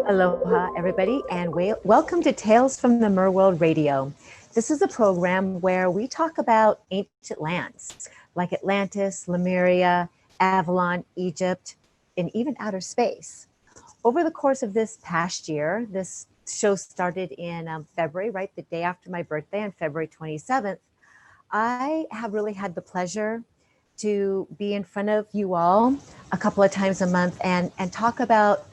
Aloha, everybody, and welcome to Tales from the Merworld Radio. This is a program where we talk about ancient lands like Atlantis, Lemuria, Avalon, Egypt, and even outer space. Over the course of this past year, this show started in February, right, the day after my birthday on February 27th. I have really had the pleasure to be in front of you all a couple of times a month and talk about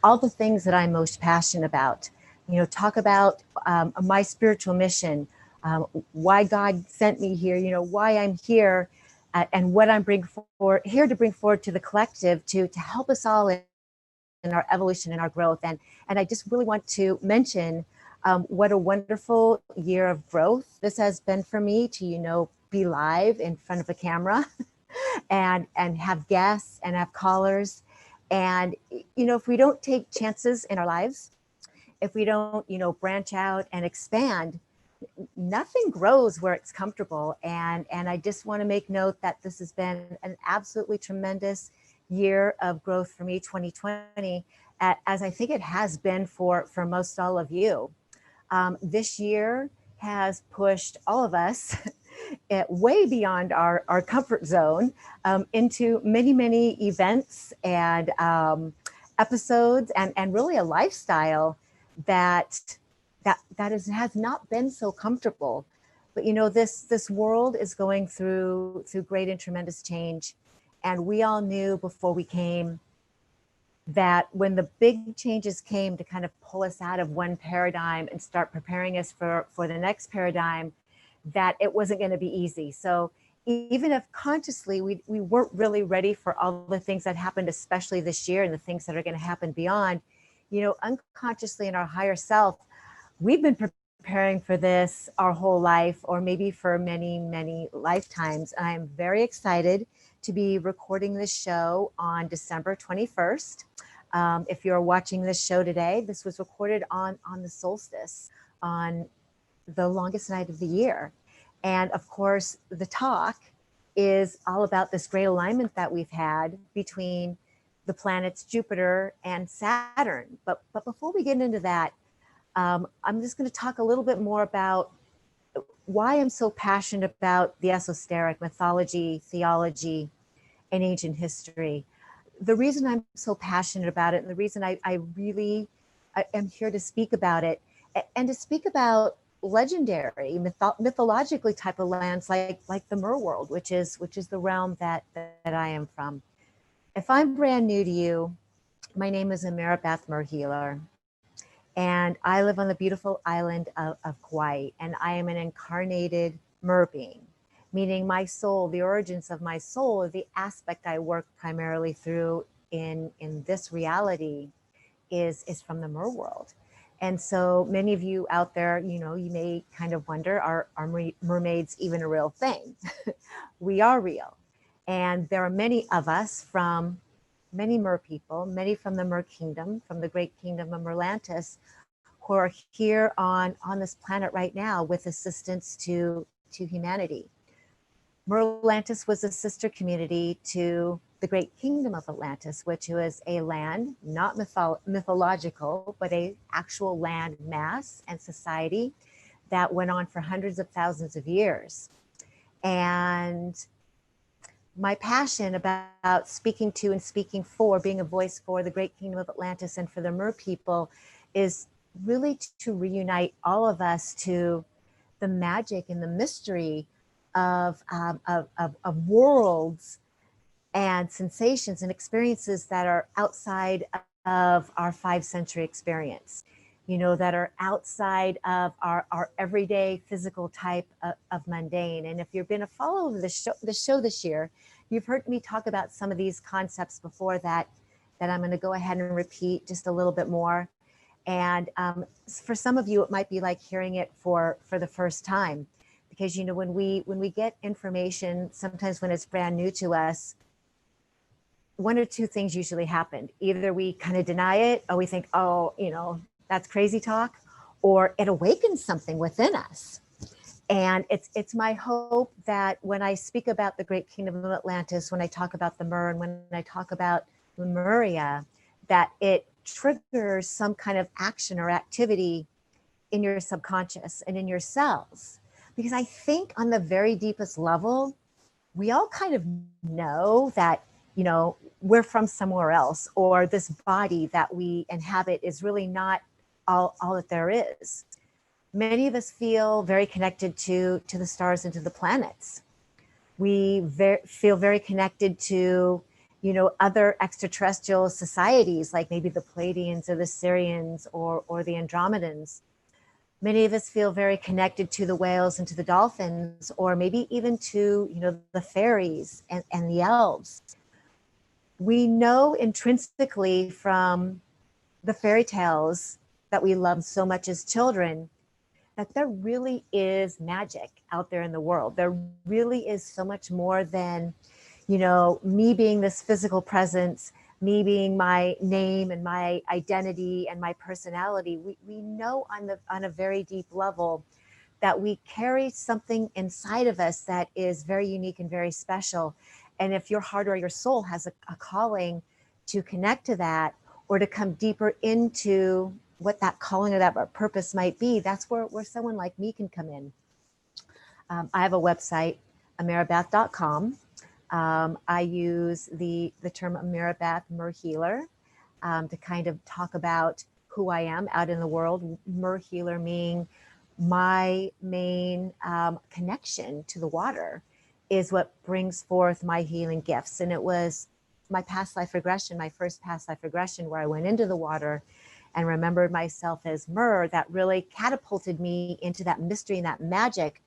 all the things that I'm most passionate about. You know, talk about my spiritual mission, why God sent me here, you know, why I'm here, and what I'm here to bring forward to the collective to help us all in our evolution and our growth. And I just really want to mention what a wonderful year of growth this has been for me to, you know, be live in front of a camera and have guests and have callers. And, you know, if we don't take chances in our lives, if we don't, you know, branch out and expand, nothing grows where it's comfortable. And I just want to make note that this has been an absolutely tremendous year of growth for me, 2020, as I think it has been for most all of you. This year has pushed all of us way beyond our comfort zone into many events and episodes and really a lifestyle that has not been so comfortable. But you know, this world is going through great and tremendous change, and we all knew before we came that when the big changes came to kind of pull us out of one paradigm and start preparing us for the next paradigm, that it wasn't going to be easy. So even if consciously we weren't really ready for all the things that happened, especially this year, and the things that are going to happen beyond, you know, unconsciously in our higher self, we've been preparing for this our whole life, or maybe for many lifetimes. I'm very excited to be recording this show on December 21st. If you're watching this show today, this was recorded on the solstice, on the longest night of the year. And of course, the talk is all about this great alignment that we've had between the planets Jupiter and Saturn. But before we get into that, I'm just going to talk a little bit more about why I'm so passionate about the esoteric, mythology, theology, and ancient history. The reason I'm so passionate about it, and the reason I really am here to speak about it, and to speak about legendary, mythologically type of lands like the Merworld, which is the realm that I am from. If I'm brand new to you, my name is Ameera Healer, and I live on the beautiful island of Kauai, and I am an incarnated mer being, meaning my soul, the origins of my soul, or the aspect I work primarily through in this reality is from the Merworld. And so many of you out there, you know, you may kind of wonder, are mermaids even a real thing? We are real. And there are many of us from many mer people, many from the mer kingdom, from the great kingdom of Atlantis, who are here on this planet right now with assistance to humanity. Atlantis was a sister community to the great kingdom of Atlantis, which was a land, not mythological, but a actual land mass and society that went on for hundreds of thousands of years. And my passion about speaking to and speaking for, being a voice for the great kingdom of Atlantis and for the mer people, is really to reunite all of us to the magic and the mystery of worlds and sensations and experiences that are outside of our 5 sensory experience, you know, that are outside of our everyday physical type of mundane. And if you've been a follower of the show this year, you've heard me talk about some of these concepts before that I'm going to go ahead and repeat just a little bit more. And for some of you, it might be like hearing it for the first time, because, you know, when we get information, sometimes when it's brand new to us, one or two things usually happen. Either we kind of deny it, or we think, oh, you know, that's crazy talk, or it awakens something within us. And it's my hope that when I speak about the great kingdom of Atlantis, when I talk about the Mer, and when I talk about Lemuria, that it triggers some kind of action or activity in your subconscious and in your cells. Because I think on the very deepest level, we all kind of know that, you know, we're from somewhere else, or this body that we inhabit is really not all that there is. Many of us feel very connected to the stars and to the planets. We feel very connected to, you know, other extraterrestrial societies, like maybe the Pleiadians or the Sirians or the Andromedans. Many of us feel very connected to the whales and to the dolphins, or maybe even to, you know, the fairies and the elves. We know intrinsically from the fairy tales that we loved so much as children that there really is magic out there in the world. There really is so much more than, you know, me being this physical presence, me being my name and my identity and my personality. We know on a very deep level that we carry something inside of us that is very unique and very special. And if your heart or your soul has a calling to connect to that, or to come deeper into what that calling or that purpose might be, that's where someone like me can come in. I have a website, ameerabeth.com. I use the term Ameerabeth, Mer Healer, to kind of talk about who I am out in the world. Mer Healer meaning my main connection to the water is what brings forth my healing gifts. And it was my past life regression, my first past life regression, where I went into the water and remembered myself as Mer, that really catapulted me into that mystery and that magic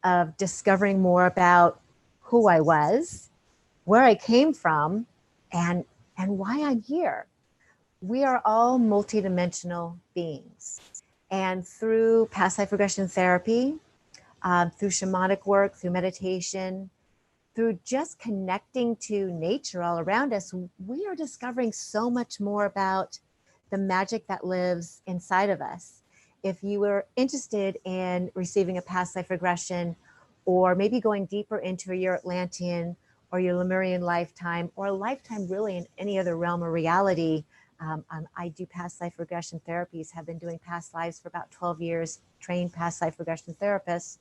of discovering more about who I was, where I came from, and why I'm here. We are all multidimensional beings. And through past life regression therapy, through shamanic work, through meditation, through just connecting to nature all around us, we are discovering so much more about the magic that lives inside of us. If you were interested in receiving a past life regression, or maybe going deeper into your Atlantean or your Lemurian lifetime, or a lifetime really in any other realm or reality, I do past life regression therapies, have been doing past lives for about 12 years, trained past life regression therapists,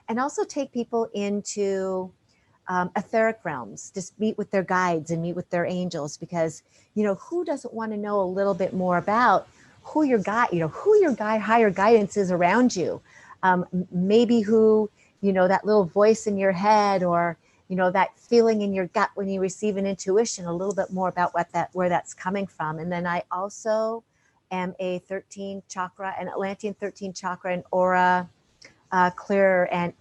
and also take people into etheric realms, just meet with their guides and meet with their angels, because, you know, who doesn't want to know a little bit more about who your guide, you know, who your guide, higher guidance is around you. Maybe who, you know, that little voice in your head, or, you know, that feeling in your gut when you receive an intuition, a little bit more about where that's coming from. And then I also am a 13 chakra, an Atlantean 13 chakra and aura clearer and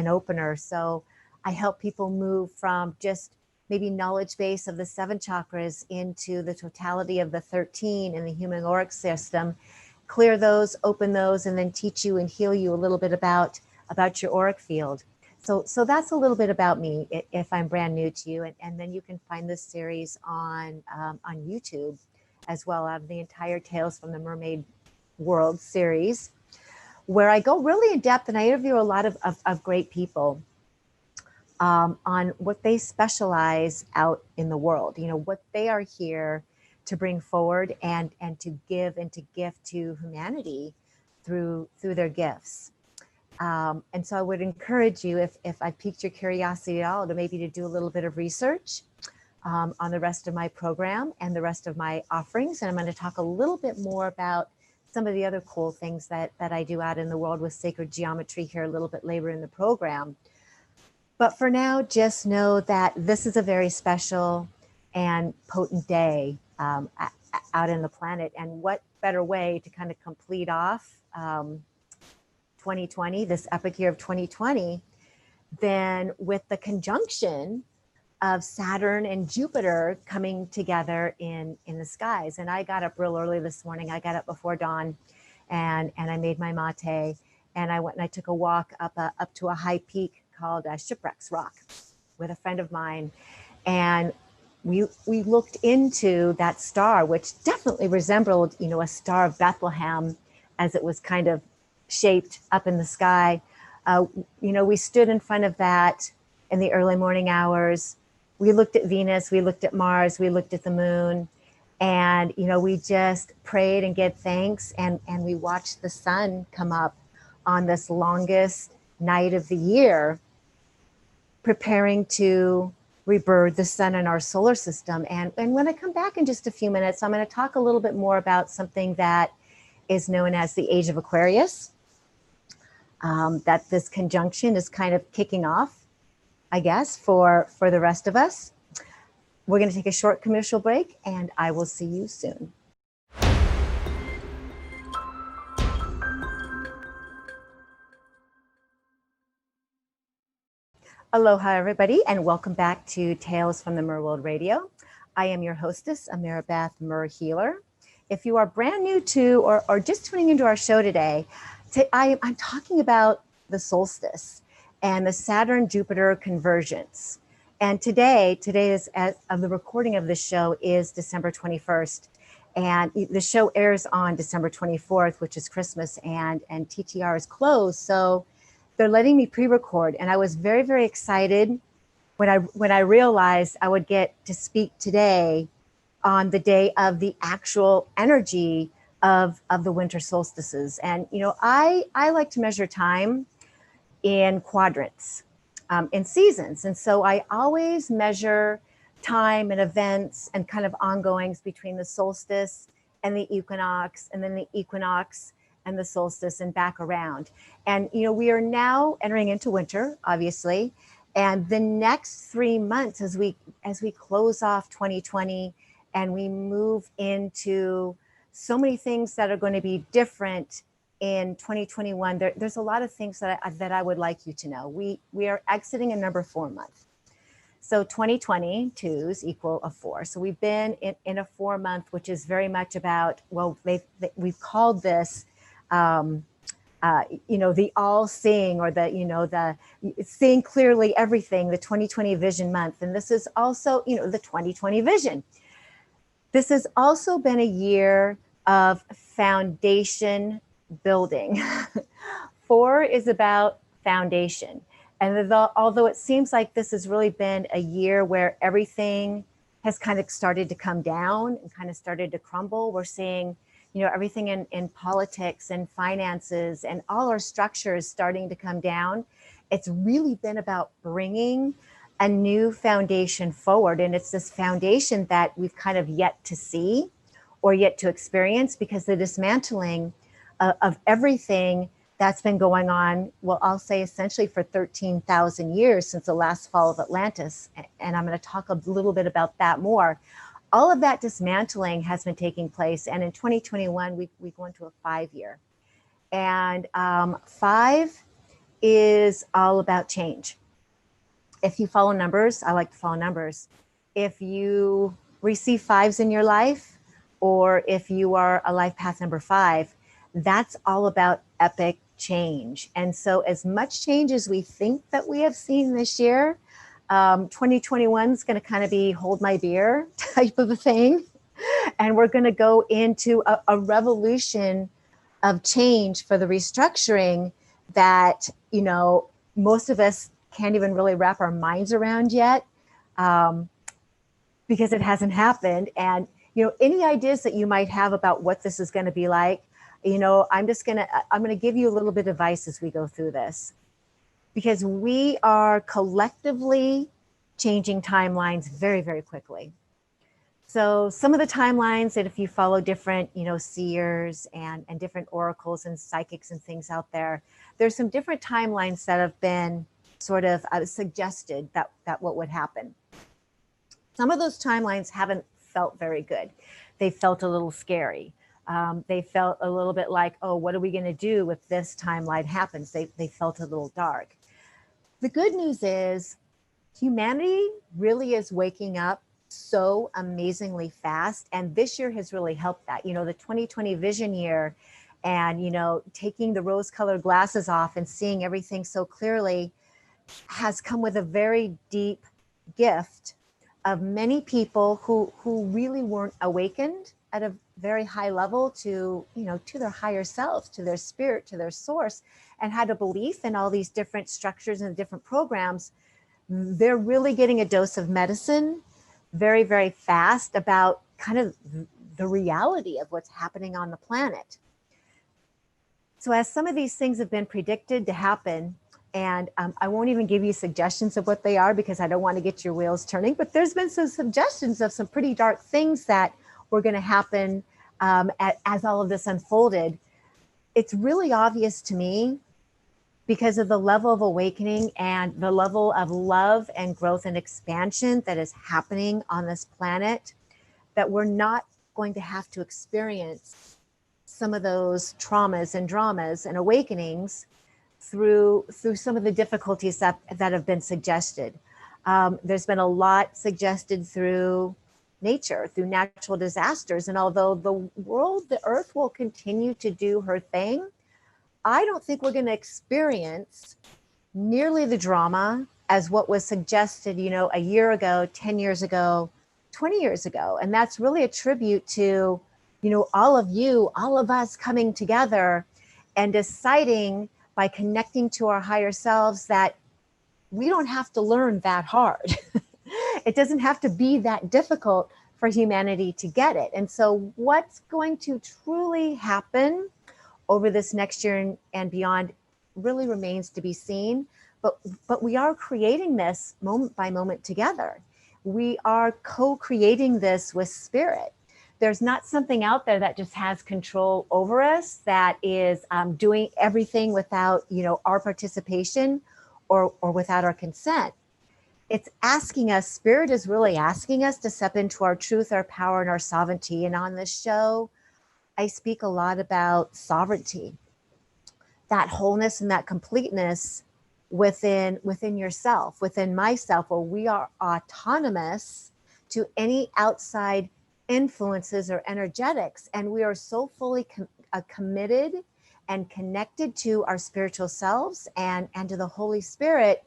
opener. So I help people move from just maybe knowledge base of the 7 chakras into the totality of the 13 in the human auric system, clear those, open those, and then teach you and heal you a little bit about your auric field. So that's a little bit about me, if I'm brand new to you. And then you can find this series on YouTube as well. I have the entire Tales from the Mermaid World series, where I go really in depth and I interview a lot of great people on what they specialize out in the world, you know, what they are here to bring forward and to give and to gift to humanity through their gifts. And so I would encourage you, if I piqued your curiosity at all, to maybe to do a little bit of research on the rest of my program and the rest of my offerings. And I'm going to talk a little bit more about some of the other cool things that I do out in the world with sacred geometry here a little bit later in the program. But for now, just know that this is a very special and potent day out in the planet. And what better way to kind of complete off 2020, this epic year of 2020, than with the conjunction of Saturn and Jupiter coming together in the skies. And I got up real early this morning. I got up before dawn and I made my mate. and I went and I took a walk up to a high peak called Shipwrecks Rock with a friend of mine. And we looked into that star, which definitely resembled, a Star of Bethlehem as it was kind of shaped up in the sky. We stood in front of that in the early morning hours. We looked at Venus, we looked at Mars, we looked at the moon, and, we just prayed and gave thanks, and we watched the sun come up on this longest night of the year, preparing to rebirth the sun in our solar system. And when I come back in just a few minutes, I'm going to talk a little bit more about something that is known as the Age of Aquarius, that this conjunction is kind of kicking off, I guess, for the rest of us. We're going to take a short commercial break, and I will see you soon. Aloha, everybody, and welcome back to Tales from the Merworld Radio. I am your hostess, Ameera Beth Mer Healer. If you are brand new to or just tuning into our show today, I'm talking about the solstice and the Saturn-Jupiter convergence. And today is, as of the recording of this show, is December 21st. And the show airs on December 24th, which is Christmas, and TTR is closed. So they're letting me pre-record, and I was very, very excited when I realized I would get to speak today on the day of the actual energy of the winter solstices. And I like to measure time in quadrants, in seasons, and so I always measure time and events and kind of ongoings between the solstice and the equinox, and then the equinox and the solstice and back around. And, we are now entering into winter, obviously. And the next 3 months as we close off 2020 and we move into so many things that are going to be different in 2021, there's a lot of things that I would like you to know. We are exiting a number 4 month. So 2022s equal a 4. So we've been in a 4 month, which is very much about, well, we've called this, the all seeing, or the seeing clearly everything, the 2020 vision month. And this is also, the 2020 vision. This has also been a year of foundation building. 4 is about foundation. And although it seems like this has really been a year where everything has kind of started to come down and kind of started to crumble, we're seeing, everything in politics and finances and all our structures starting to come down. It's really been about bringing a new foundation forward. And it's this foundation that we've kind of yet to see or yet to experience, because the dismantling of everything that's been going on, well, I'll say essentially for 13,000 years since the last fall of Atlantis. And I'm going to talk a little bit about that more. All of that dismantling has been taking place. And in 2021, we go into a 5-year. And 5 is all about change. If you follow numbers, I like to follow numbers. If you receive 5s in your life, or if you are a life path number 5, that's all about epic change. And so as much change as we think that we have seen this year, 2021 is going to kind of be hold my beer type of a thing. And we're going to go into a revolution of change for the restructuring that, most of us can't even really wrap our minds around yet, because it hasn't happened. And, any ideas that you might have about what this is going to be like, I'm going to give you a little bit of advice as we go through this, because we are collectively changing timelines very, very quickly. So some of the timelines that, if you follow different, seers and different oracles and psychics and things out there, there's some different timelines that have been sort of suggested that what would happen. Some of those timelines haven't felt very good. They felt a little scary. They felt a little bit like, oh, what are we going to do if this timeline happens? They felt a little dark. The good news is humanity really is waking up so amazingly fast. And this year has really helped that. The 2020 vision year and, you know, taking the rose-colored glasses off and seeing everything so clearly has come with a very deep gift of many people who really weren't awakened at a very high level to, you know, to their higher selves, to their spirit, to their source, and had a belief in all these different structures and different programs. They're really getting a dose of medicine very, very fast about kind of the reality of what's happening on the planet. So as some of these things have been predicted to happen, and I won't even give you suggestions of what they are because I don't want to get your wheels turning, but there's been some suggestions of some pretty dark things that were going to happen as all of this unfolded. It's really obvious to me because of the level of awakening and the level of love and growth and expansion that is happening on this planet, that we're not going to have to experience some of those traumas and dramas and awakenings through some of the difficulties that have been suggested. There's been a lot suggested through nature, through natural disasters. And although the earth will continue to do her thing, I don't think we're going to experience nearly the drama as what was suggested, you know, a year ago, 10 years ago, 20 years ago. And that's really a tribute to, you know, all of you, all of us coming together and deciding by connecting to our higher selves that we don't have to learn that hard. It doesn't have to be that difficult for humanity to get it. And so what's going to truly happen over this next year and beyond really remains to be seen. But we are creating this moment by moment together. We are co-creating this with spirit. There's not something out there that just has control over us, that is doing everything without, you know, our participation or without our consent. It's asking us, spirit is really asking us to step into our truth, our power, and our sovereignty. And on this show, I speak a lot about sovereignty, that wholeness and that completeness within yourself, within myself, where we are autonomous to any outside influences or energetics. And we are so fully committed and connected to our spiritual selves and to the Holy Spirit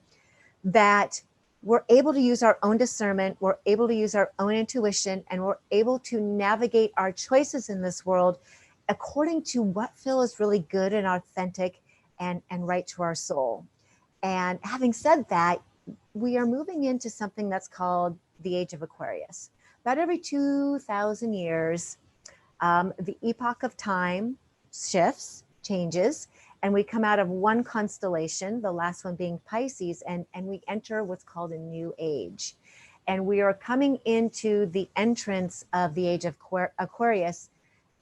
that we're able to use our own discernment, we're able to use our own intuition, and we're able to navigate our choices in this world according to what feels really good and authentic and right to our soul. And having said that, we are moving into something that's called the Age of Aquarius. About every 2,000 years, the epoch of time shifts, changes, and we come out of one constellation, the last one being Pisces, and we enter what's called a new age. And we are coming into the entrance of the Age of Aquarius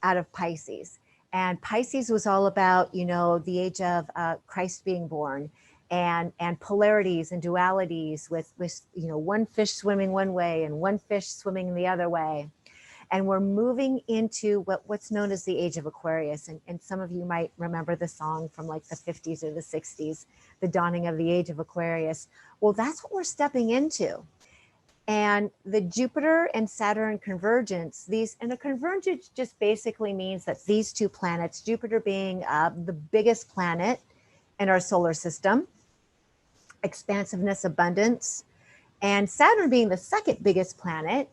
out of Pisces. And Pisces was all about, you know, the age of Christ being born, and polarities and dualities with, you know, one fish swimming one way and one fish swimming the other way. And we're moving into what's known as the Age of Aquarius. And some of you might remember the song from like the 50s or the 60s, the dawning of the Age of Aquarius. Well, that's what we're stepping into. And the Jupiter and Saturn convergence, and a convergence just basically means that these two planets, Jupiter being the biggest planet in our solar system, expansiveness, abundance, and Saturn being the second biggest planet,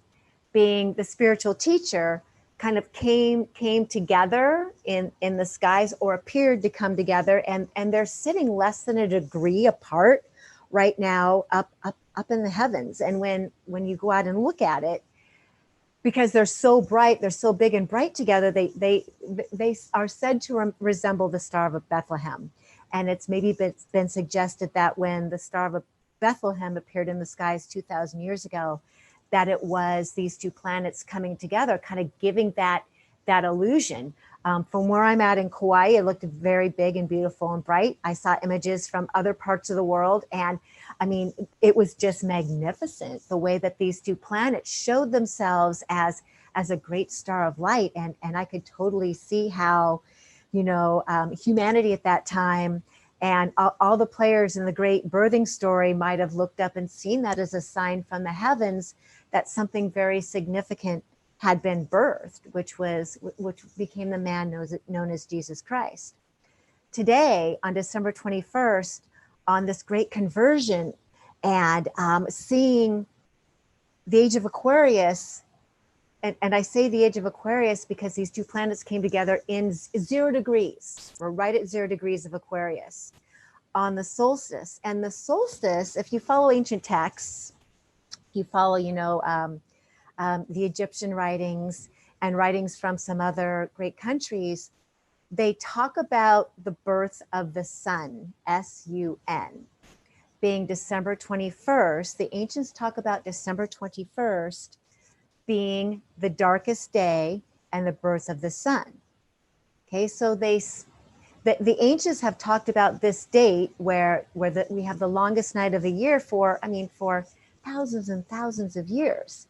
being the spiritual teacher, kind of came together in the skies, or appeared to come together, and they're sitting less than a degree apart right now up in the heavens. And when you go out and look at it, because they're so bright, they're so big and bright together, they are said to resemble the Star of Bethlehem. And it's maybe been suggested that when the Star of Bethlehem appeared in the skies 2,000 years ago, that it was these two planets coming together, kind of giving that illusion. From where I'm at in Kauai, it looked very big and beautiful and bright. I saw images from other parts of the world, and I mean, it was just magnificent, the way that these two planets showed themselves as a great star of light. And I could totally see how, you know, humanity at that time and all the players in the great birthing story might have looked up and seen that as a sign from the heavens that something very significant had been birthed, which became the man known as Jesus Christ. Today, on December 21st, on this great conversion, and seeing the Age of Aquarius, and I say the Age of Aquarius because these two planets came together in 0 degrees. We're right at 0 degrees of Aquarius on the solstice. And the solstice, if you follow ancient texts, you follow, the Egyptian writings and writings from some other great countries, they talk about the birth of the sun, S-U-N, being December 21st. The ancients talk about December 21st being the darkest day and the birth of the sun. Okay, so the ancients have talked about this date where we have the longest night of the year for thousands and thousands of years.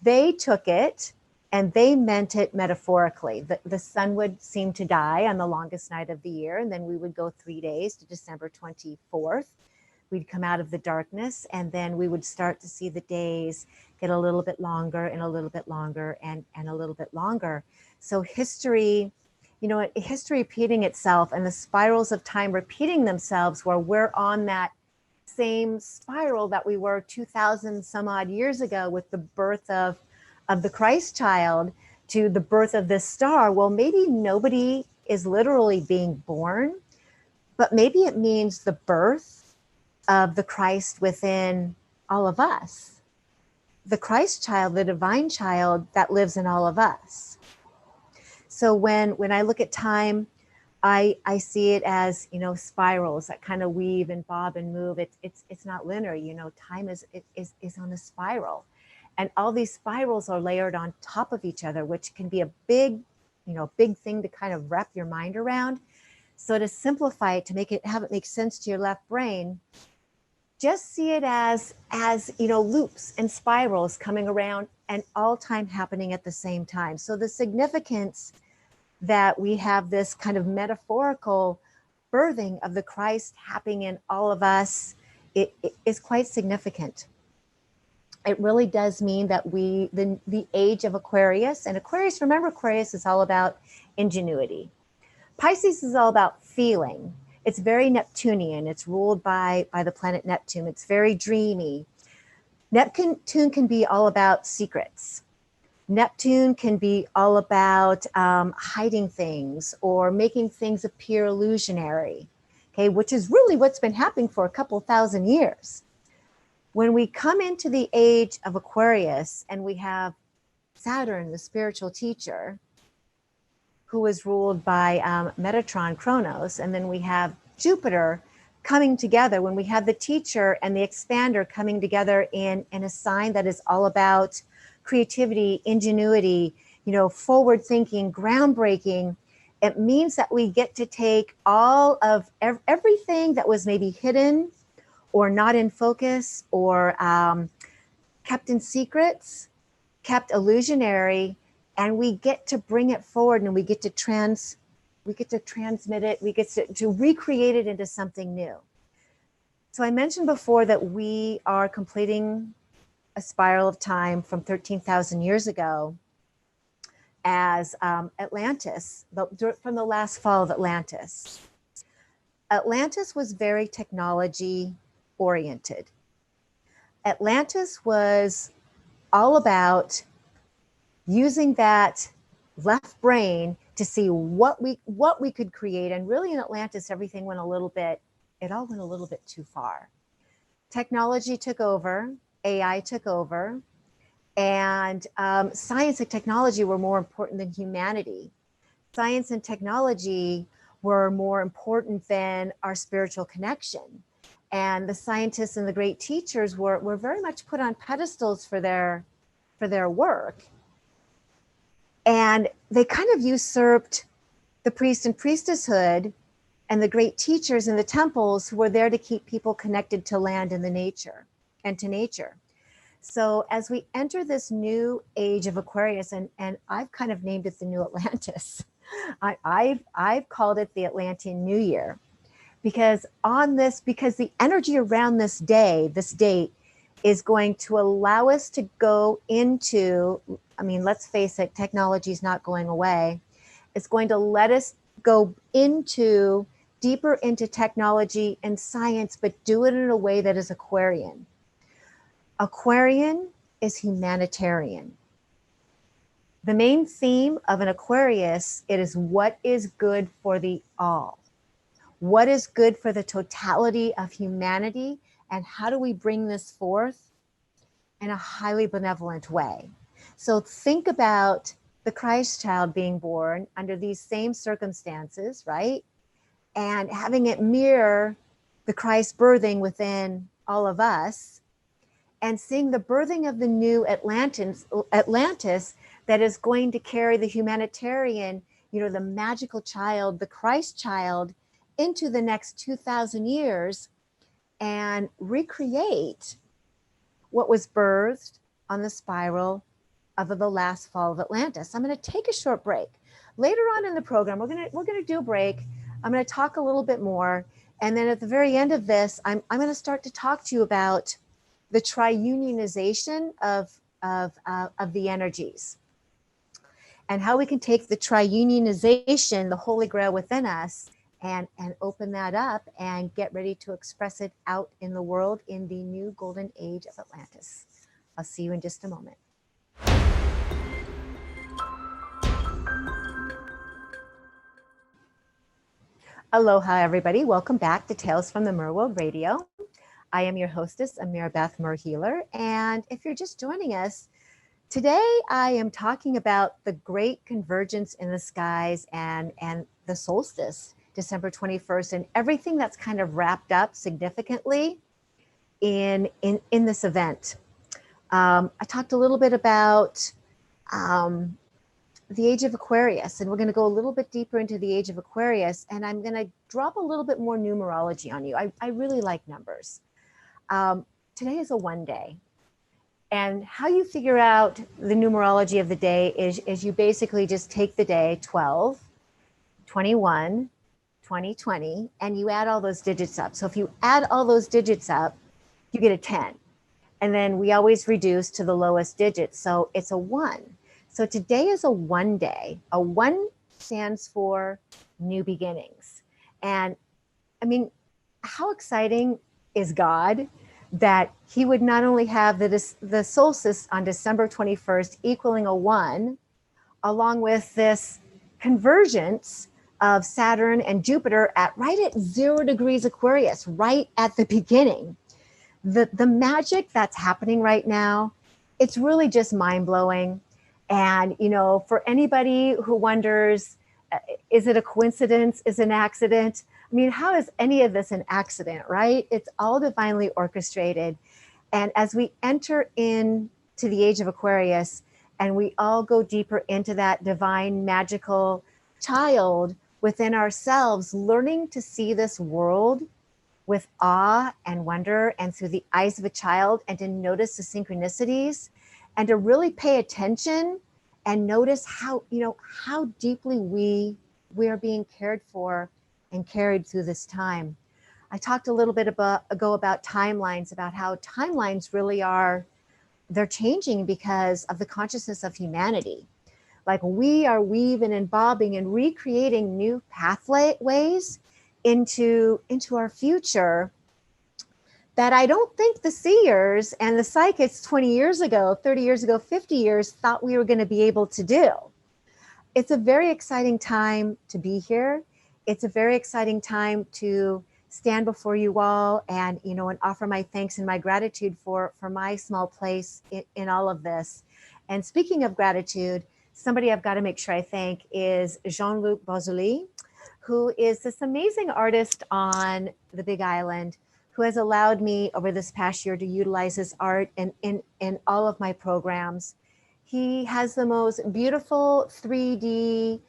They took it and they meant it metaphorically. The sun would seem to die on the longest night of the year, and then we would go 3 days to December 24th. We'd come out of the darkness, and then we would start to see the days get a little bit longer and a little bit longer and a little bit longer. So history repeating itself, and the spirals of time repeating themselves, where we're on that same spiral that we were 2,000 some odd years ago with the birth of the Christ child to the birth of this star. Well, maybe nobody is literally being born, but maybe it means the birth of the Christ within all of us, the Christ child, the divine child that lives in all of us. So when I look at time, I see it as, spirals that kind of weave and bob and move. It's not linear. Time is on a spiral, and all these spirals are layered on top of each other, which can be a big thing to kind of wrap your mind around. So to simplify it, to have it make sense to your left brain, just see it as loops and spirals coming around and all time happening at the same time. So the significance that we have this kind of metaphorical birthing of the Christ happening in all of us, it is quite significant. It really does mean that the age of Aquarius, and Aquarius, remember, Aquarius is all about ingenuity. Pisces is all about feeling. It's very Neptunian. It's ruled by the planet Neptune. It's very dreamy. Neptune can be all about secrets. Neptune can be all about hiding things or making things appear illusionary, okay, which is really what's been happening for a couple thousand years. When we come into the age of Aquarius and we have Saturn, the spiritual teacher, who is ruled by Metatron, Kronos, and then we have Jupiter coming together, when we have the teacher and the expander coming together in a sign that is all about creativity, ingenuity, forward thinking, groundbreaking, it means that we get to take all of everything that was maybe hidden or not in focus or kept in secrets, kept illusionary, and we get to bring it forward, and we get to transmit it, we get to recreate it into something new. So I mentioned before that we are completing a spiral of time from 13,000 years ago as Atlantis, from the last fall of Atlantis. Atlantis was very technology oriented. Atlantis was all about using that left brain to see what we could create. And really in Atlantis, everything went a little bit too far. Technology took over, AI took over, and science and technology were more important than humanity. Science and technology were more important than our spiritual connection. And the scientists and the great teachers were very much put on pedestals for their work. And they kind of usurped the priest and priestesshood and the great teachers in the temples who were there to keep people connected to land and to nature. So as we enter this new age of Aquarius, and I've kind of named it the new Atlantis. I've called it the Atlantean New Year, because the energy around this date is going to allow us to go into I mean, let's face it, technology is not going away. It's going to let us go deeper into technology and science, but do it in a way that is Aquarian. Aquarian is humanitarian. The main theme of an Aquarius, it is what is good for the all. What is good for the totality of humanity, and how do we bring this forth in a highly benevolent way? So think about the Christ child being born under these same circumstances, right? And having it mirror the Christ birthing within all of us, and seeing the birthing of the new Atlantis that is going to carry the humanitarian, the magical child, the Christ child, into the next 2,000 years and recreate what was birthed on the spiral of the last fall of Atlantis. I'm going to take a short break. Later on in the program, we're going to do a break. I'm going to talk a little bit more. And then at the very end of this, I'm going to start to talk to you about the Tri-Unionization of the energies, and how we can take the Tri-Unionization, the Holy Grail within us, and open that up and get ready to express it out in the world in the new golden age of Atlantis. I'll see you in just a moment. Aloha, everybody. Welcome back to Tales from the Merworld Radio. I am your hostess, Ameera Beth Merhealer. And if you're just joining us, today I am talking about the great convergence in the skies and the solstice, December 21st, and everything that's kind of wrapped up significantly in this event. I talked a little bit about the Age of Aquarius, and we're going to go a little bit deeper into the Age of Aquarius, and I'm going to drop a little bit more numerology on you. I really like numbers. Today is a one day. And how you figure out the numerology of the day is you basically just take the day 12, 21, 20, 20, and you add all those digits up. So if you add all those digits up, you get a 10. And then we always reduce to the lowest digit. So it's a 1. So today is a one day. A 1 stands for new beginnings. And I mean, how exciting is God that he would not only have the solstice on December 21st equaling a 1, along with this convergence of Saturn and Jupiter right at 0 degrees Aquarius, right at the beginning. The magic that's happening right now, it's really just mind-blowing. And, for anybody who wonders, is it a coincidence? Is it an accident? I mean, how is any of this an accident, right? It's all divinely orchestrated. And as we enter into the Age of Aquarius, and we all go deeper into that divine, magical child within ourselves, learning to see this world with awe and wonder and through the eyes of a child, and to notice the synchronicities and to really pay attention and notice how deeply we are being cared for and carried through this time. I talked a little bit ago about timelines, about how timelines really they're changing because of the consciousness of humanity. Like, we are weaving and bobbing and recreating new pathways into our future that I don't think the seers and the psychics 20 years ago, 30 years ago, 50 years thought we were going to be able to do. It's a very exciting time to be here. It's a very exciting time to stand before you all and offer my thanks and my gratitude for my small place in all of this. And speaking of gratitude, somebody I've got to make sure I thank is Jean-Luc Bozoli, who is this amazing artist on the Big Island, who has allowed me over this past year to utilize his art in all of my programs. He has the most beautiful 3D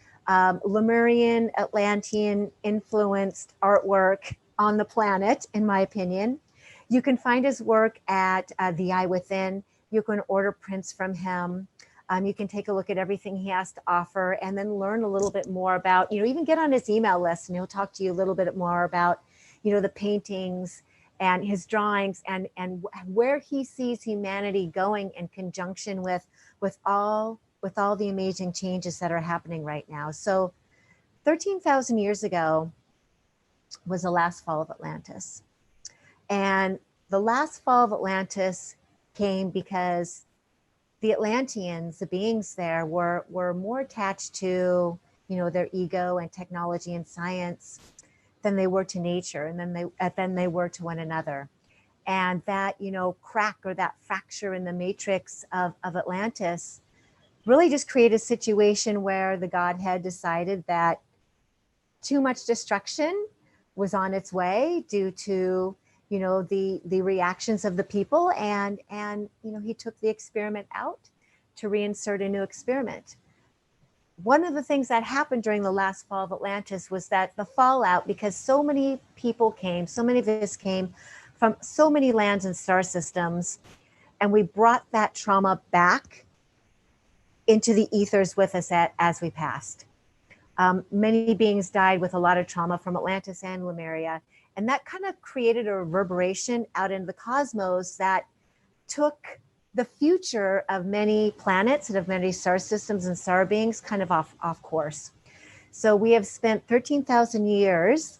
Lemurian, Atlantean influenced artwork on the planet, in my opinion. You can find his work at The Eye Within. You can order prints from him. You can take a look at everything he has to offer and then learn a little bit more about, even get on his email list, and he'll talk to you a little bit more about, the paintings and his drawings, and where he sees humanity going in conjunction with all the amazing changes that are happening right now. So 13,000 years ago was the last fall of Atlantis. And the last fall of Atlantis came because the Atlanteans, the beings there, were more attached to, their ego and technology and science than they were to nature, and then they were to one another. And that, crack or that fracture in the matrix of Atlantis really just created a situation where the Godhead decided that too much destruction was on its way due to, the reactions of the people, and he took the experiment out to reinsert a new experiment. One of the things that happened during the last fall of Atlantis was that the fallout, because so many people came, so many of us came from so many lands and star systems, and we brought that trauma back into the ethers with us as we passed. Many beings died with a lot of trauma from Atlantis and Lemuria, and that kind of created a reverberation out into the cosmos that took the future of many planets and of many star systems and star beings kind of off course. So we have spent 13,000 years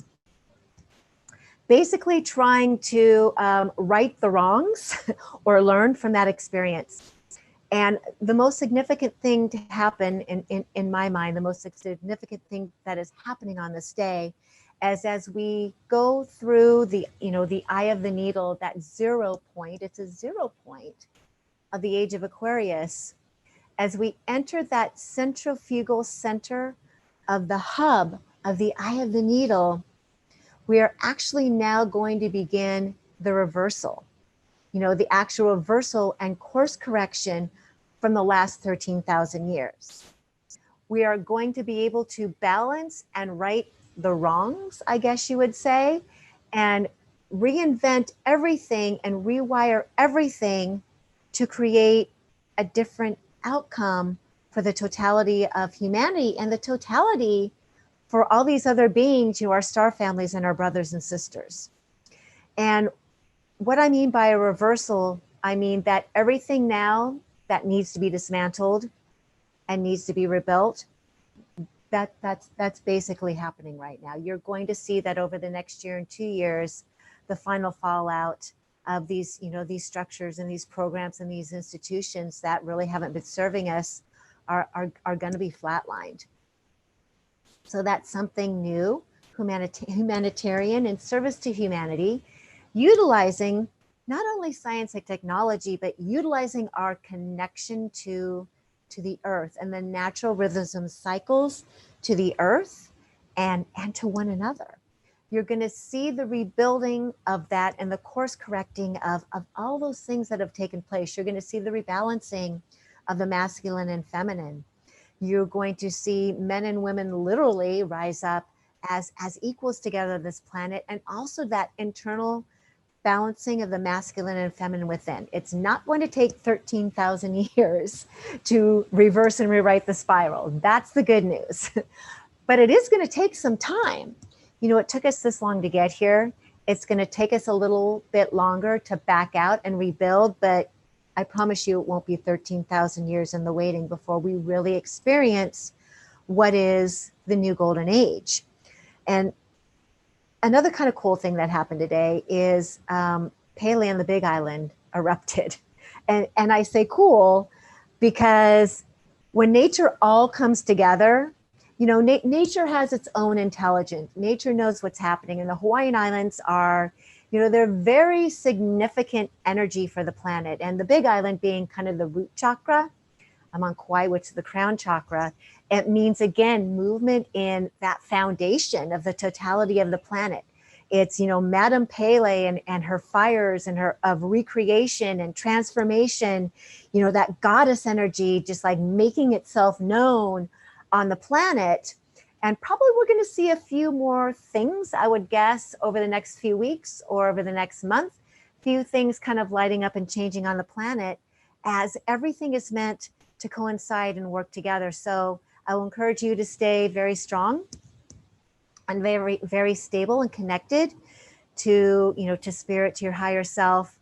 basically trying to right the wrongs or learn from that experience. And the most significant thing to happen in my mind, the most significant thing that is happening on this day, as we go through the eye of the needle, that 0 point, it's a 0 point of the Age of Aquarius, as we enter that centrifugal center of the hub of the eye of the needle, we are actually now going to begin the reversal, the actual reversal and course correction from the last 13,000 years. We are going to be able to balance and right the wrongs, I guess you would say, and reinvent everything and rewire everything to create a different outcome for the totality of humanity and the totality for all these other beings, our star families and our brothers and sisters. And what I mean by a reversal, I mean that everything now that needs to be dismantled and needs to be rebuilt, that's basically happening right now. You're going to see that over the next year and 2 years, the final fallout of these, these structures and these programs and these institutions that really haven't been serving us are going to be flatlined. So that's something new, humanitarian and service to humanity, utilizing not only science and technology, but utilizing our connection to the earth and the natural rhythms and cycles to the earth and to one another. You're going to see the rebuilding of that and the course correcting of all those things that have taken place. You're going to see the rebalancing of the masculine and feminine. You're going to see men and women literally rise up as equals together on this planet, and also that internal balancing of the masculine and feminine within. It's not going to take 13,000 years to reverse and rewrite the spiral. That's the good news. But it is going to take some time. It took us this long to get here. It's going to take us a little bit longer to back out and rebuild, but I promise you it won't be 13,000 years in the waiting before we really experience what is the new golden age. And another kind of cool thing that happened today is Pele on the Big Island erupted. And I say cool because when nature all comes together, nature has its own intelligence. Nature knows what's happening. And the Hawaiian Islands are, they're very significant energy for the planet. And the Big Island being kind of the root chakra, I'm on Kauai, which is the crown chakra. It means, again, movement in that foundation of the totality of the planet. It's, Madame Pele and her fires and her of recreation and transformation, that goddess energy, just like making itself known on the planet. And probably we're going to see a few more things, I would guess, over the next few weeks or over the next month, few things kind of lighting up and changing on the planet as everything is meant to coincide and work together. So I will encourage you to stay very strong and very, very stable and connected to, to spirit, to your higher self.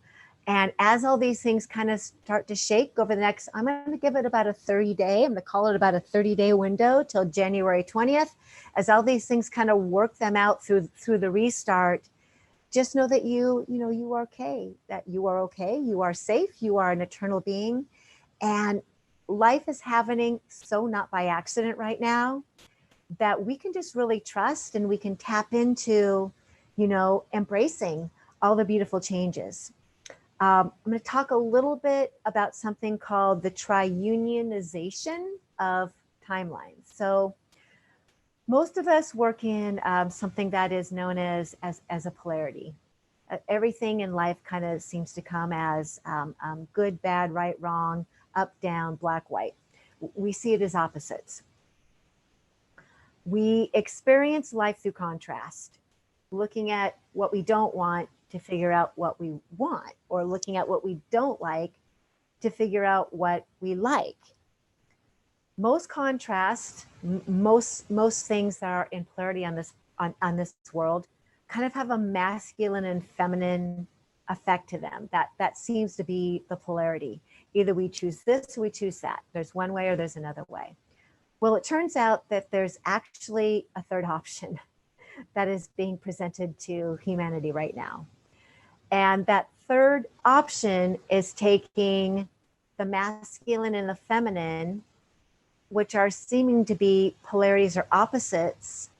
And as all these things kind of start to shake over the next, I'm going to give it about a 30-day, I'm going to call it about a 30-day window till January 20th. As all these things kind of work them out through the restart, just know that you are okay, that you are okay, you are safe, you are an eternal being. And life is happening so not by accident right now, that we can just really trust, and we can tap into, embracing all the beautiful changes. I'm going to talk a little bit about something called the Tri-Unionization of Timelines. So most of us work in something that is known as a polarity. Everything in life kind of seems to come as good, bad, right, wrong, up, down, black, white. We see it as opposites. We experience life through contrast, looking at what we don't want to figure out what we want, or looking at what we don't like to figure out what we like. Most contrast, most things that are in polarity on this world kind of have a masculine and feminine effect to them. That seems to be the polarity. Either we choose this or we choose that. There's one way or there's another way. Well, it turns out that there's actually a third option that is being presented to humanity right now. And that third option is taking the masculine and the feminine, which are seeming to be polarities or opposites,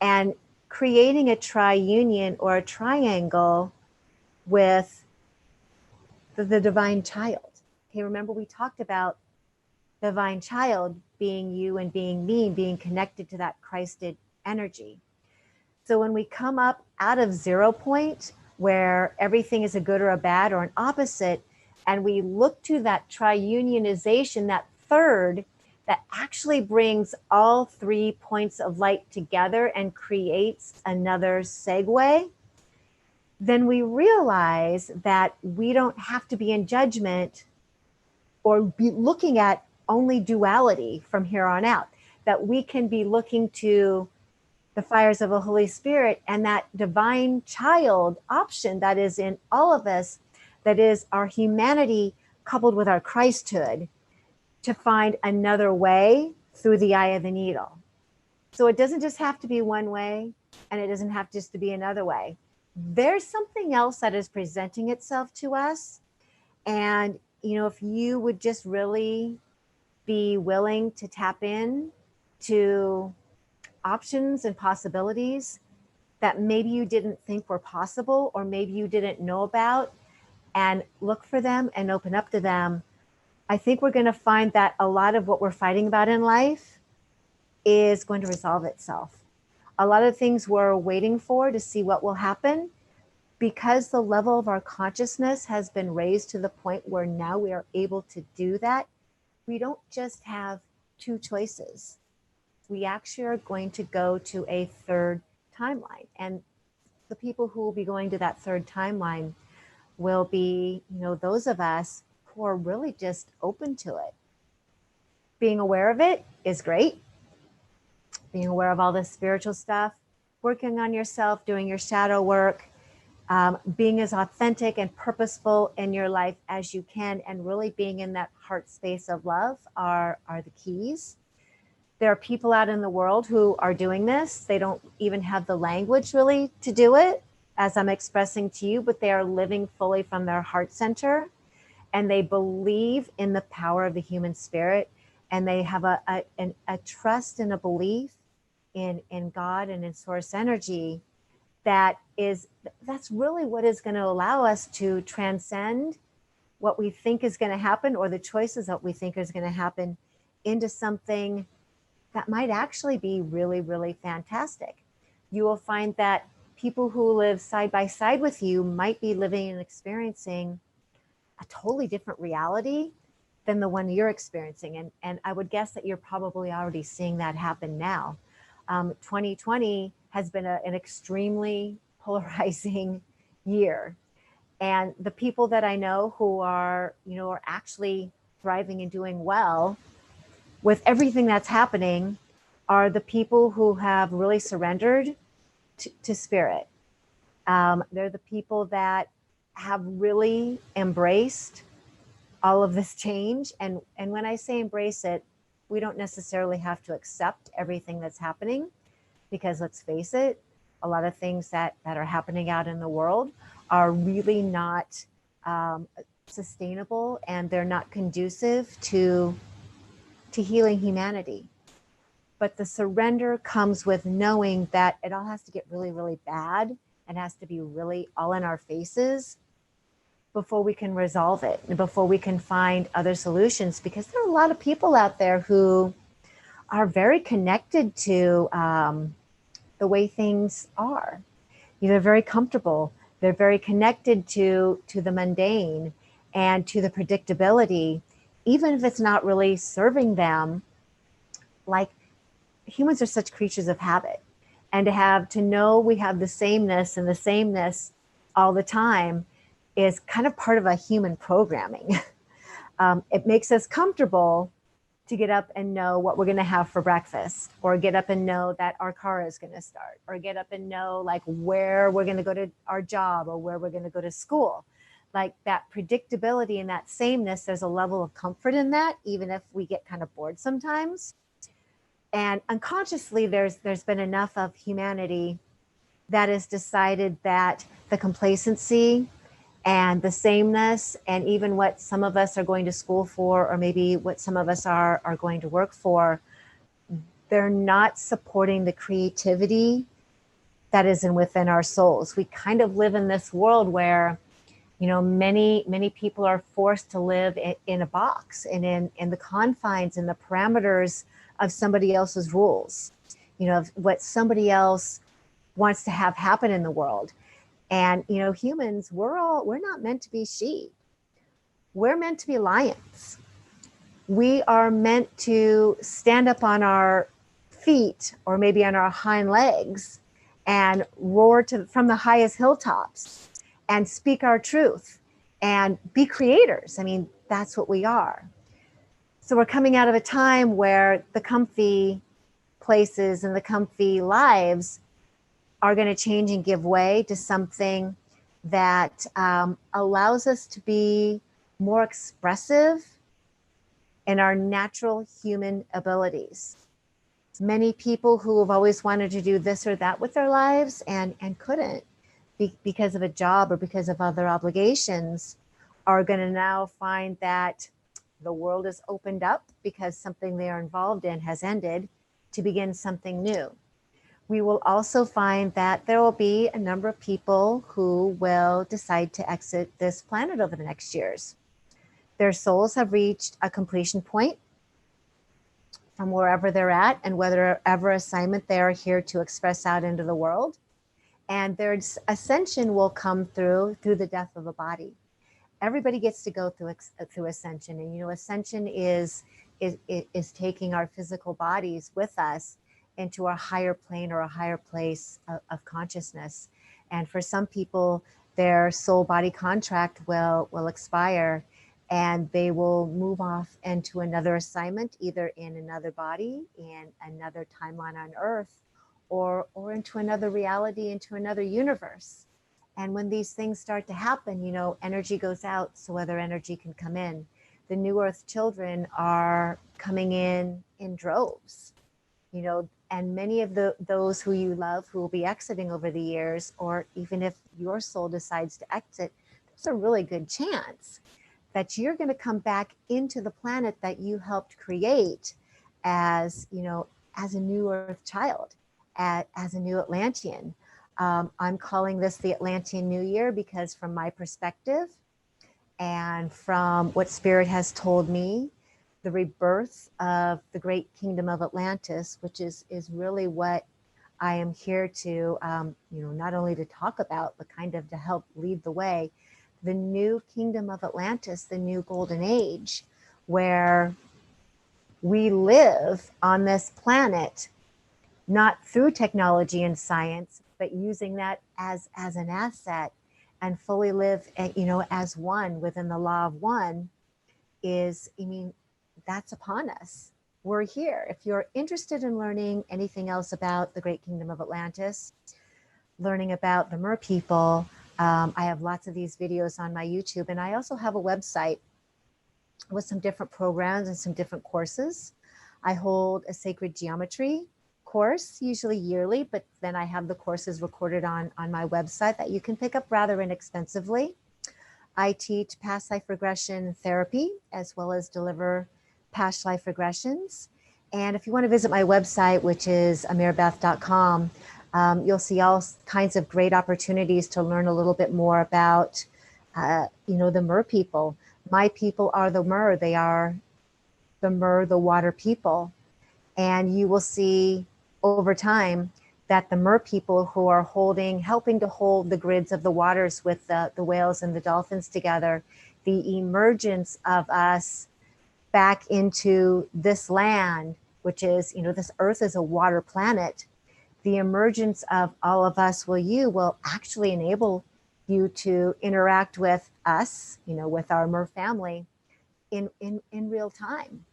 and creating a tri-union or a triangle with the divine child. Okay, remember we talked about the divine child being you and being me, being connected to that Christed energy. So when we come up out of 0 point, where everything is a good or a bad or an opposite, and we look to that tri-unionization, that third, that actually brings all 3 points of light together and creates another segue, then we realize that we don't have to be in judgment or be looking at only duality from here on out, that we can be looking to the fires of the Holy Spirit and that divine child option that is in all of us, that is our humanity coupled with our Christhood, to find another way through the eye of the needle. So it doesn't just have to be one way, and it doesn't have just to be another way. There's something else that is presenting itself to us. And, if you would just really be willing to tap in to options and possibilities that maybe you didn't think were possible, or maybe you didn't know about, and look for them and open up to them, I think we're going to find that a lot of what we're fighting about in life is going to resolve itself. A lot of things we're waiting for to see what will happen, because the level of our consciousness has been raised to the point where now we are able to do that. We don't just have 2 choices. We actually are going to go to a third timeline. And the people who will be going to that third timeline will be, those of us who are really just open to it. Being aware of it is great. Being aware of all this spiritual stuff, working on yourself, doing your shadow work, being as authentic and purposeful in your life as you can, and really being in that heart space of love are the keys. There are people out in the world who are doing this. They don't even have the language really to do it, as I'm expressing to you, but they are living fully from their heart center, and they believe in the power of the human spirit, and they have a trust and a belief in God and in source energy that's really what is going to allow us to transcend what we think is going to happen, or the choices that we think is going to happen, into something that might actually be really, really fantastic. You will find that people who live side by side with you might be living and experiencing a totally different reality than the one you're experiencing. And I would guess that you're probably already seeing that happen now. 2020 has been an extremely polarizing year. And the people that I know who are actually thriving and doing well with everything that's happening are the people who have really surrendered to spirit. They're the people that have really embraced all of this change. And when I say embrace it, we don't necessarily have to accept everything that's happening, because let's face it, a lot of things that are happening out in the world are really not sustainable, and they're not conducive to healing humanity. But the surrender comes with knowing that it all has to get really, really bad and has to be really all in our faces before we can resolve it and before we can find other solutions, because there are a lot of people out there who are very connected to the way things are. They're very comfortable. They're very connected to the mundane and to the predictability, even if it's not really serving them. Like, humans are such creatures of habit, and to know we have the sameness and the sameness all the time is kind of part of a human programming. It makes us comfortable to get up and know what we're going to have for breakfast, or get up and know that our car is going to start, or get up and know like where we're going to go to our job or where we're going to go to school. Like that predictability and that sameness, there's a level of comfort in that, even if we get kind of bored sometimes. And unconsciously, there's been enough of humanity that has decided that the complacency and the sameness, and even what some of us are going to school for, or maybe what some of us are going to work for, they're not supporting the creativity that is within our souls. We kind of live in this world where, many people are forced to live in a box and in the confines and the parameters of somebody else's rules, of what somebody else wants to have happen in the world. And, humans, we're not meant to be sheep. We're meant to be lions. We are meant to stand up on our feet, or maybe on our hind legs, and roar from the highest hilltops and speak our truth and be creators. I mean, that's what we are. So we're coming out of a time where the comfy places and the comfy lives are going to change and give way to something that allows us to be more expressive in our natural human abilities. Many people who have always wanted to do this or that with their lives and couldn't because of a job or because of other obligations are going to now find that the world is opened up because something they are involved in has ended to begin something new. We will also find that there will be a number of people who will decide to exit this planet over the next years. Their souls have reached a completion point from wherever they're at and whatever assignment they are here to express out into the world. And their ascension will come through the death of the body. Everybody gets to go through ascension. And, ascension is taking our physical bodies with us into a higher plane or a higher place of consciousness. And for some people, their soul body contract will expire, and they will move off into another assignment, either in another body, in another timeline on Earth, or into another reality, into another universe. And when these things start to happen, energy goes out so other energy can come in. The New Earth children are coming in droves, and many of those who you love who will be exiting over the years, or even if your soul decides to exit, there's a really good chance that you're going to come back into the planet that you helped create as a New Earth child, as a new Atlantean. I'm calling this the Atlantean New Year because from my perspective and from what Spirit has told me, the rebirth of the great kingdom of Atlantis, which is really what I am here to, not only to talk about, but kind of to help lead the way. The new kingdom of Atlantis, the new golden age, where we live on this planet, not through technology and science, but using that as an asset, and fully live, as one within the law of one that's upon us. We're here. If you're interested in learning anything else about the Great Kingdom of Atlantis, learning about the Mer people, I have lots of these videos on my YouTube, and I also have a website with some different programs and some different courses. I hold a sacred geometry course, usually yearly, but then I have the courses recorded on my website that you can pick up rather inexpensively. I teach past life regression therapy, as well as deliver past life regressions. And if you want to visit my website, which is ameerabeth.com, you'll see all kinds of great opportunities to learn a little bit more about, the Mer people. My people are the Mer. They are the Mer, the water people. And you will see over time that the Mer people who are helping to hold the grids of the waters with the whales and the dolphins together, the emergence of us back into this land, which is, this Earth is a water planet. The emergence of all of us will actually enable you to interact with us, with our Mer family in real time.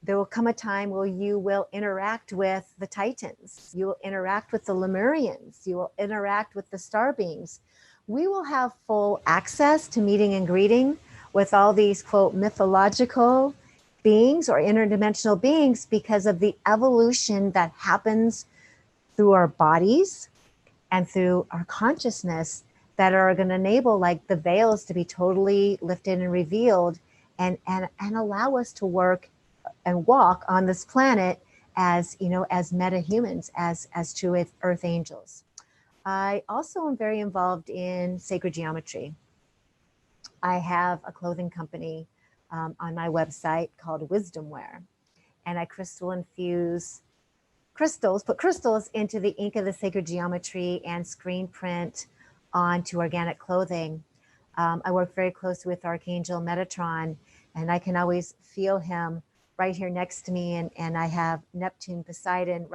There will come a time where you will interact with the Titans. You will interact with the Lemurians. You will interact with the star beings. We will have full access to meeting and greeting with all these, quote, mythological beings or interdimensional beings because of the evolution that happens through our bodies and through our consciousness that are going to enable like the veils to be totally lifted and revealed and allow us to work and walk on this planet as, as meta-humans, as true earth angels. I also am very involved in sacred geometry. I have a clothing company on my website called Wisdom Wear, and I put crystals into the ink of the sacred geometry and screen print onto organic clothing. I work very closely with Archangel Metatron, and I can always feel him right here next to me, and I have Neptune Poseidon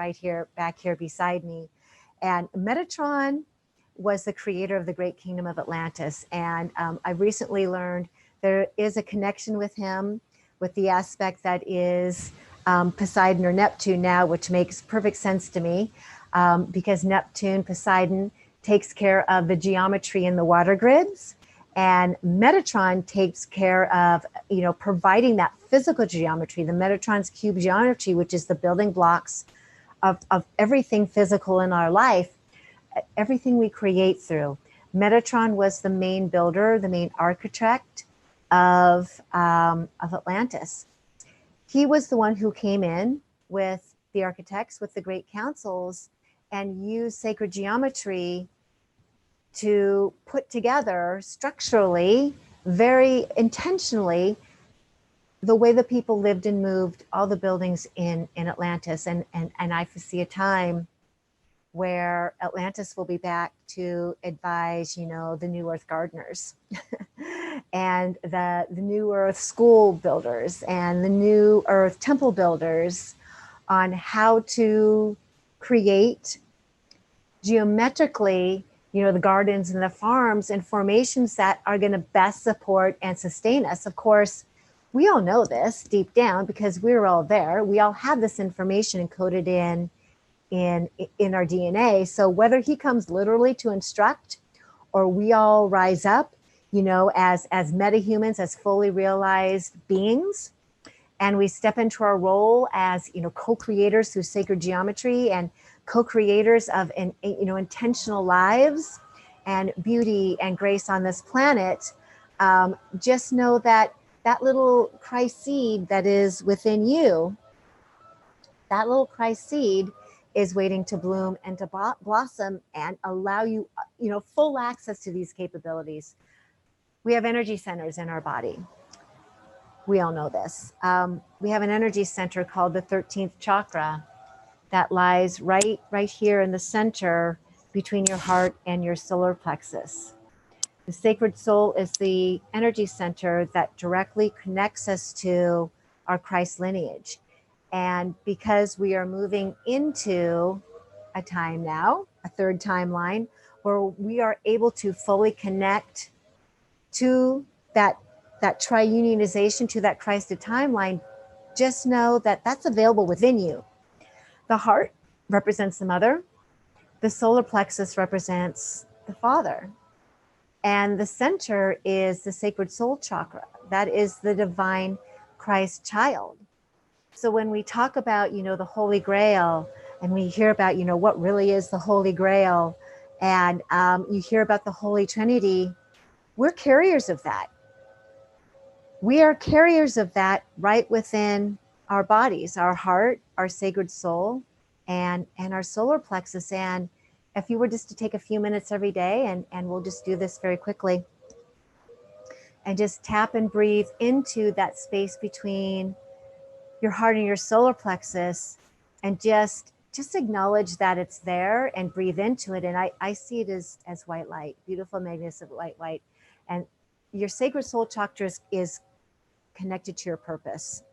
back here beside me. And Metatron was the creator of the great kingdom of Atlantis. And I recently learned there is a connection with him, with the aspect that is Poseidon or Neptune now, which makes perfect sense to me, because Neptune, Poseidon, takes care of the geometry in the water grids. And Metatron takes care of, providing that physical geometry, the Metatron's cube geometry, which is the building blocks of everything physical in our life, everything we create through. Metatron was the main builder, the main architect of Atlantis. He was the one who came in with the architects, with the great councils, and used sacred geometry to put together structurally, very intentionally, the way the people lived and moved, all the buildings in Atlantis. And I foresee a time where Atlantis will be back to advise, the New Earth gardeners and the New Earth school builders and the New Earth temple builders on how to create geometrically, the gardens and the farms and formations that are going to best support and sustain us. Of course, we all know this deep down because we're all there. We all have this information encoded in our DNA. So whether he comes literally to instruct or we all rise up, as metahumans, as fully realized beings, and we step into our role as, co-creators through sacred geometry and co-creators of intentional lives and beauty and grace on this planet, just know that little Christ seed that is within you, that little Christ seed is waiting to bloom and to blossom and allow you, full access to these capabilities. We have energy centers in our body. We all know this. We have an energy center called the 13th chakra that lies right here in the center between your heart and your solar plexus. The sacred soul is the energy center that directly connects us to our Christ lineage. And because we are moving into a time now, a third timeline, where we are able to fully connect to that Tri-Unionization, to that Christed timeline, just know that that's available within you. The heart represents the mother. The solar plexus represents the Father. And the center is the sacred soul chakra. That is the divine Christ child. So when we talk about, the Holy Grail, and we hear about, what really is the Holy Grail, and you hear about the Holy Trinity, we're carriers of that. We are carriers of that right within our bodies, our heart, our sacred soul, and our solar plexus. And if you were just to take a few minutes every day, and we'll just do this very quickly, and just tap and breathe into that space between your heart and your solar plexus, and just acknowledge that it's there and breathe into it. And I see it as white light, beautiful, magnificent white light. And your sacred soul chakra is connected to your purpose.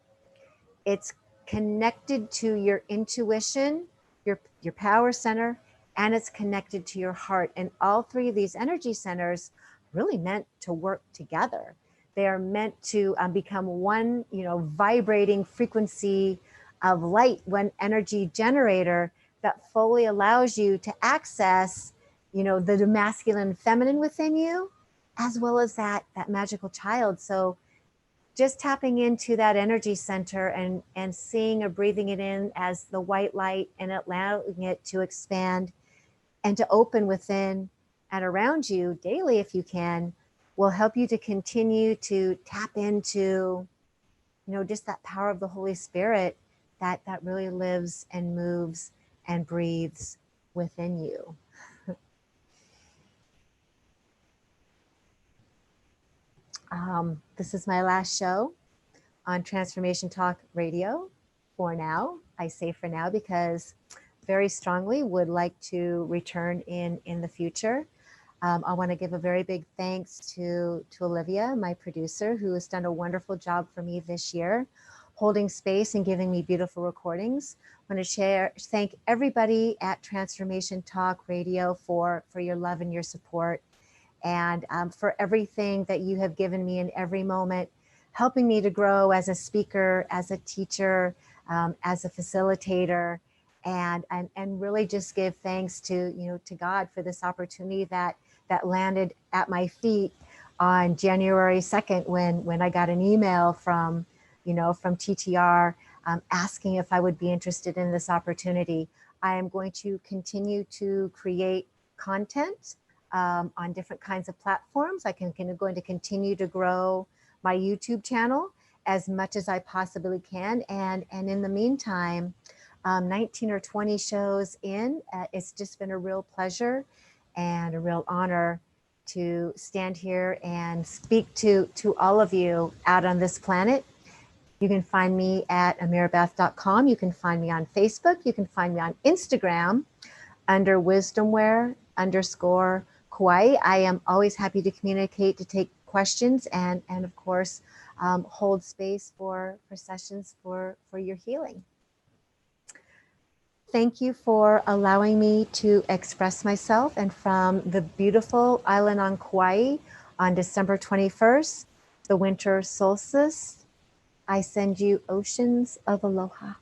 It's connected to your intuition, your power center, and it's connected to your heart. And all three of these energy centers really meant to work together. They are meant to become one, vibrating frequency of light, one energy generator that fully allows you to access, the masculine and feminine within you, as well as that magical child. So just tapping into that energy center and seeing or breathing it in as the white light, and allowing it to expand and to open within and around you daily, if you can, will help you to continue to tap into, just that power of the Holy Spirit that really lives and moves and breathes within you. This is my last show on Transformation Talk Radio for now. I say for now because very strongly would like to return in the future. I want to give a very big thanks to Olivia, my producer, who has done a wonderful job for me this year, holding space and giving me beautiful recordings. I want to thank everybody at Transformation Talk Radio for your love and your support, and for everything that you have given me in every moment, helping me to grow as a speaker, as a teacher, as a facilitator, and really just give thanks to God for this opportunity that landed at my feet on January 2nd when I got an email from TTR asking if I would be interested in this opportunity. I am going to continue to create content on different kinds of platforms. I'm going to continue to grow my YouTube channel as much as I possibly can. And in the meantime, 19 or 20 shows in, it's just been a real pleasure and a real honor to stand here and speak to all of you out on this planet. You can find me at ameerabeth.com. You can find me on Facebook. You can find me on Instagram under wisdomware_Kauai. I am always happy to communicate, to take questions, and of course, hold space for sessions for your healing. Thank you for allowing me to express myself. And from the beautiful island on Kauai on December 21st, the winter solstice, I send you oceans of aloha.